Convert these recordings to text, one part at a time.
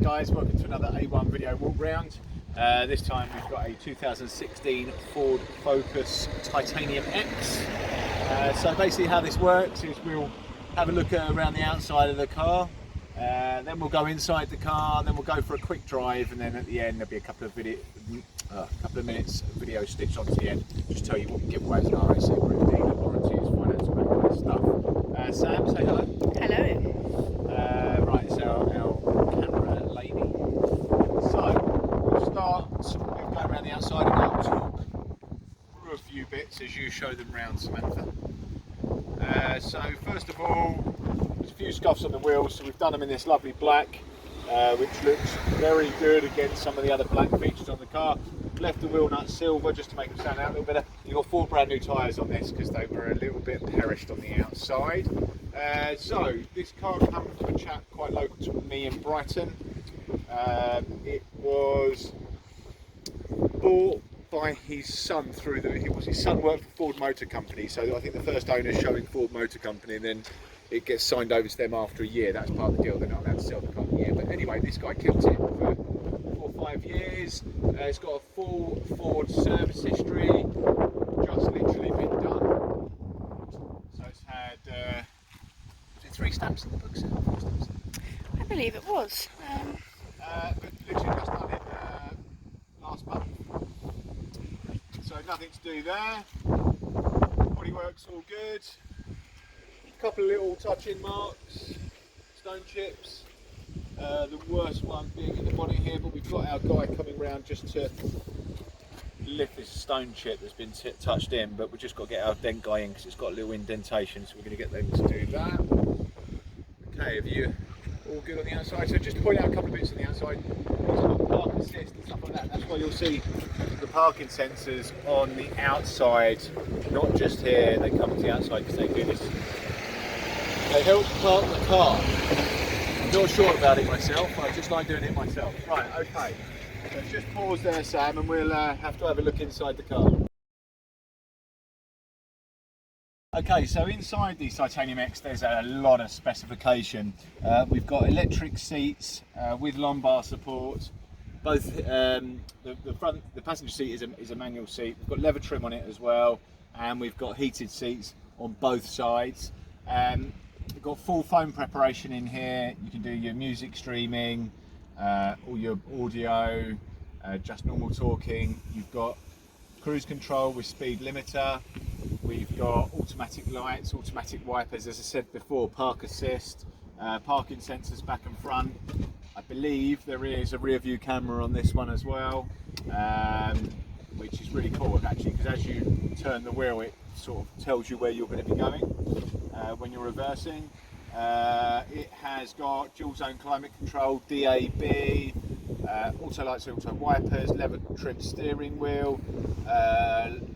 guys, welcome to another A1 video walk round. This time we've got a 2016 Ford Focus Titanium X. So basically how this works is we'll have a look around the outside of the car, then we'll go inside the car, then we'll go for a quick drive, and then at the end there'll be a couple of minutes video stitched onto the end, just tell you what giveaways and RAC approved dealer warranties, finance, all that kind of stuff. Sam, say hello. Hello. Right, so our camera lady. So we'll start, we'll go around the outside and I'll talk through a few bits as you show them round, Samantha. So first of all, there's a few scuffs on the wheels, so we've done them in this lovely black, which looks very good against some of the other black features on the car. Left the wheel nuts silver just to make them stand out a little better. You've got 4 brand new tyres on this because they were a little bit perished on the outside. So this car comes from a chap quite local to me in Brighton. It was bought by his son through his son worked for Ford Motor Company, so I think the first owner is showing Ford Motor Company, and then it gets signed over to them after a year. That's part of the deal. They're not allowed to sell the car in a year. But anyway, this guy kept it for 4 or 5 years. It's got a full Ford service history, just literally been done. So it's had was it 3 stamps in the book, 4 stamps? I believe it was. But literally just done it last month. So nothing to do there. Bodywork's all good. A couple of little touch-in marks, stone chips. The worst one being in the body here, but we've got our guy coming round just to lift this stone chip that's been touched in, but we've just got to get our dent guy in because it's got a little indentation, so we're going to get them to do that. Okay, have you all good on the outside? So just to point out a couple of bits on the outside. It's got park assist and stuff like that. That's why you'll see the parking sensors on the outside, not just here. They come to the outside because they do this. They help park the car. I'm not sure about it myself, I just like doing it myself. Right, okay. So just pause there, Sam, and we'll have to have a look inside the car. Okay, so inside the Titanium X there's a lot of specification. We've got electric seats with lumbar support. Both the passenger seat is a manual seat. We've got leather trim on it as well, and we've got heated seats on both sides. We've got full phone preparation in here. You can do your music streaming, all your audio, just normal talking. You've got cruise control with speed limiter. We've got automatic lights, automatic wipers, as I said before, park assist, parking sensors back and front. I believe there is a rear view camera on this one as well, which is really cool actually, because as you turn the wheel it sort of tells you where you're going to be going when you're reversing. It has got dual zone climate control, DAB, auto lights, auto wipers, leather trimmed steering wheel,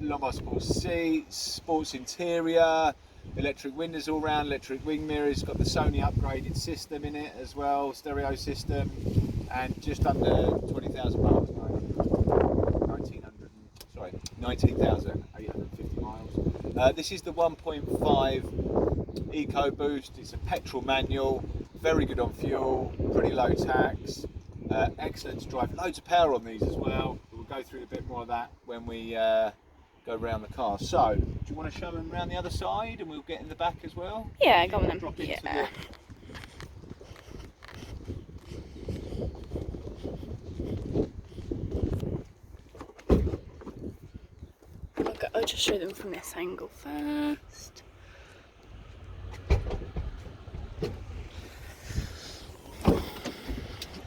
lumbar support seats, sports interior, electric windows all round, electric wing mirrors, got the Sony upgraded system in it as well, stereo system, and just under 20,000 miles, 19,850 miles. This is the 1.5 EcoBoost. It's a petrol manual, very good on fuel, pretty low tax, excellent to drive, loads of power on these as well. We'll go through a bit more of that when we go around the car. So, do you want to show them around the other side and we'll get in the back as well? Yeah, go on then. Drop into Yeah. I'll just show them from this angle first.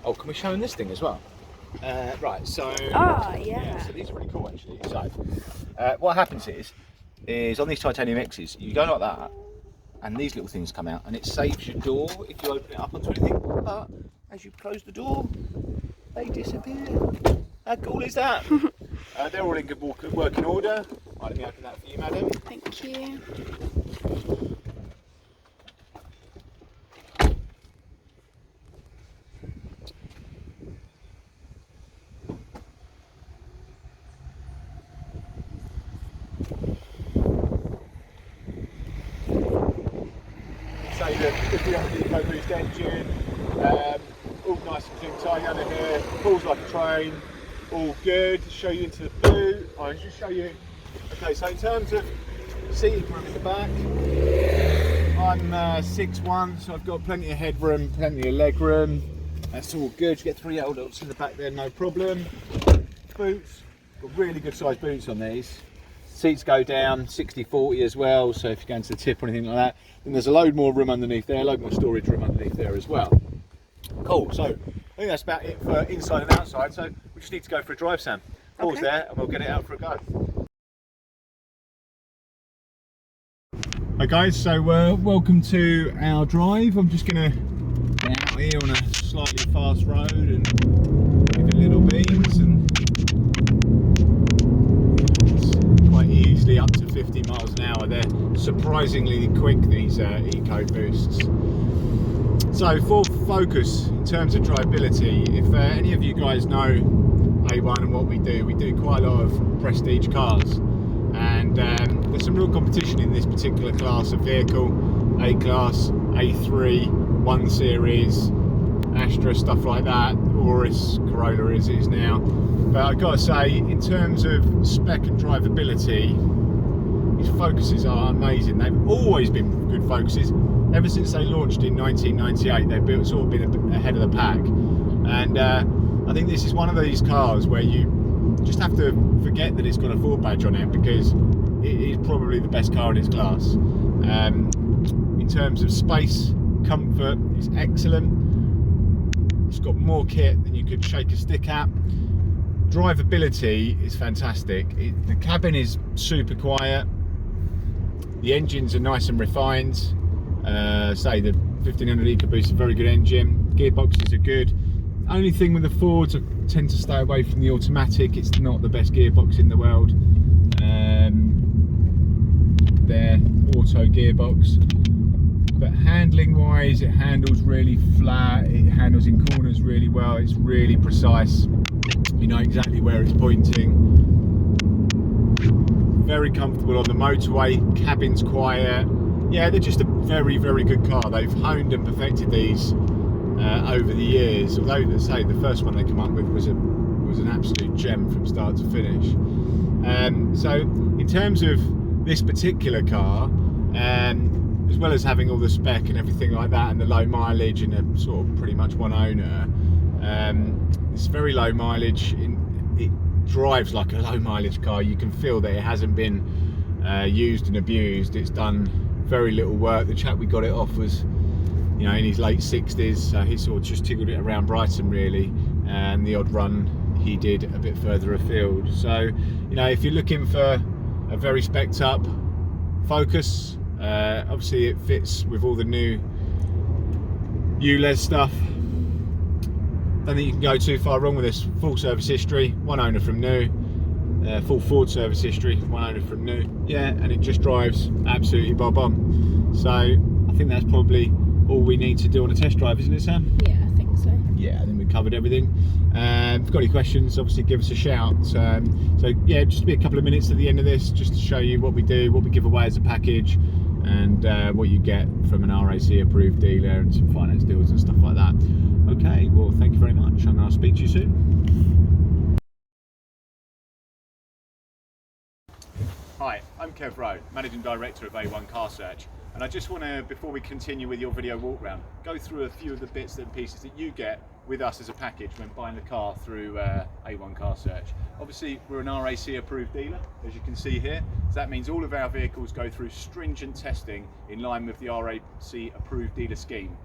Oh, can we show them this thing as well? Right, so... Yeah. So these are really cool actually. So, what happens is on these Titanium X's, you go like that, and these little things come out, and it saves your door if you open it up onto anything. But as you close the door, they disappear. How cool is that? They're all in good working order. Right, let me open that for you, madam. Thank you. So the 300 EcoBoost engine, all nice and clean, tidy under here, pulls like a train, all good. Show you into the boot. I'll just show you. Okay, so in terms of seating room in the back, I'm 6'1", so I've got plenty of headroom, plenty of leg room. That's all good. You get 3 adults in the back there, no problem. Boots, got really good sized boots on these. Seats go down 60-40 as well, so if you're going to the tip or anything like that, then there's a load more room underneath there, a load more storage room underneath there as well. Cool, so I think that's about it for inside and outside, so we just need to go for a drive, Sam. Pause there and we'll get it out for a go. Hi guys, so welcome to our drive. I'm just going to get out here on a slightly fast road and give it little beans, and it's quite easily up to 50 miles an hour. They're surprisingly quick, these EcoBoosts. So for focus, in terms of drivability, if any of you guys know A1 and what we do quite a lot of prestige cars. And there's some real competition in this particular class of vehicle, A-Class, A3, 1 Series, Astra, stuff like that, Urus, Corolla as it is now. But I've got to say, in terms of spec and drivability, these Focuses are amazing. They've always been good Focuses. Ever since they launched in 1998, they've sort of been ahead of the pack. And I think this is one of these cars where you just have to forget that it's got a Ford badge on it, because it is probably the best car in its class. In terms of space, comfort, it's excellent. It's got more kit than you could shake a stick at. Drivability is fantastic. The cabin is super quiet. The engines are nice and refined. Say the 1500 EcoBoost is a very good engine. Gearboxes are good. Only thing with the Fords, I tend to stay away from the automatic. It's not the best gearbox in the world. Their auto gearbox. But handling wise, it handles really flat. It handles in corners really well. It's really precise. You know exactly where it's pointing. Very comfortable on the motorway. Cabin's quiet. Yeah, they're just a very, very good car. They've honed and perfected these over the years, although let's say the first one they come up with was an absolute gem from start to finish. So in terms of this particular car, as well as having all the spec and everything like that, and the low mileage and a sort of pretty much one owner, it's very low mileage. It drives like a low mileage car. You can feel that it hasn't been used and abused. It's done very little work. The chap we got it off was, you know, in his late 60s, so he sort of just tickled it around Brighton really, and the odd run he did a bit further afield. So, you know, if you're looking for a very spec'd up Focus, obviously it fits with all the new ULEZ stuff. Don't think you can go too far wrong with this. Full service history, one owner from new. Full Ford service history, one owner from new. Yeah, and it just drives absolutely bob on. So I think that's probably all we need to do on a test drive, isn't it, Sam? Yeah, I think so. Yeah, I think we've covered everything. If you've got any questions, obviously give us a shout. So yeah, just be a couple of minutes at the end of this just to show you what we do, what we give away as a package, and what you get from an RAC approved dealer, and some finance deals and stuff like that. Okay, well, thank you very much, and I'll speak to you soon. Hi, I'm Kev Rowe, Managing Director of A1 Car Search, and I just want to, before we continue with your video walk round, go through a few of the bits and pieces that you get with us as a package when buying the car through A1 Car Search. Obviously, we're an RAC approved dealer, as you can see here, so that means all of our vehicles go through stringent testing in line with the RAC approved dealer scheme.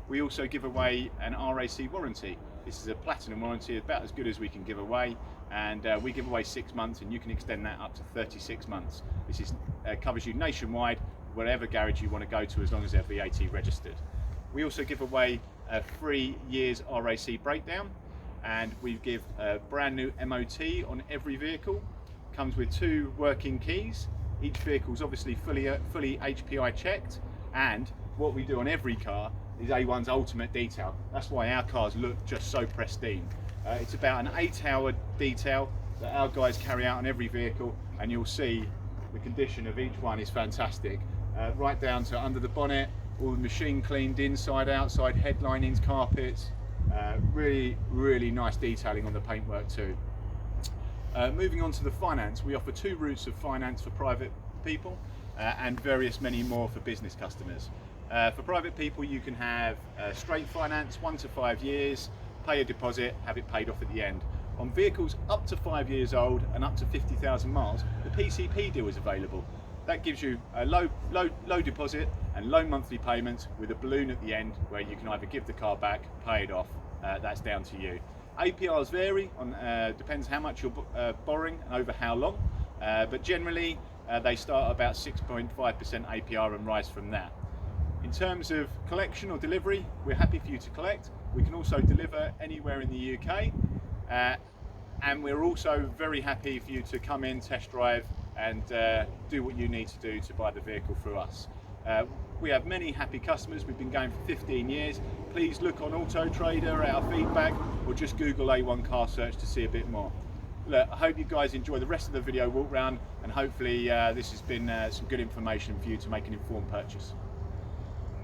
We also give away an RAC warranty. This is a platinum warranty, about as good as we can give away, and we give away 6 months, and you can extend that up to 36 months. This covers you nationwide, whatever garage you want to go to, as long as they're VAT registered. We also give away a 3 years RAC breakdown, and we give a brand new MOT on every vehicle. Comes with 2 working keys. Each vehicle is obviously fully HPI checked, and what we do on every car is A1's ultimate detail. That's why our cars look just so pristine. It's about an 8-hour detail that our guys carry out on every vehicle, and you'll see the condition of each one is fantastic. Right down to under the bonnet, all the machine cleaned inside, outside, headlinings, carpets, Really nice detailing on the paintwork too. Moving on to the finance, we offer 2 routes of finance for private people and many more for business customers. For private people, you can have straight finance, 1 to 5 years, pay a deposit, have it paid off at the end. On vehicles up to 5 years old and up to 50,000 miles, the PCP deal is available. That gives you a low deposit and low monthly payments with a balloon at the end where you can either give the car back, pay it off. That's down to you. APRs vary on depends how much you're borrowing and over how long, but generally they start at about 6.5% APR and rise from that. In terms of collection or delivery, we're happy for you to collect. We can also deliver anywhere in the UK, and we're also very happy for you to come in, test drive, and do what you need to do to buy the vehicle through us. We have many happy customers. We've been going for 15 years. Please look on Auto Trader at our feedback, or just Google A1 car search to see a bit more. Look, I hope you guys enjoy the rest of the video walk round, and hopefully this has been some good information for you to make an informed purchase.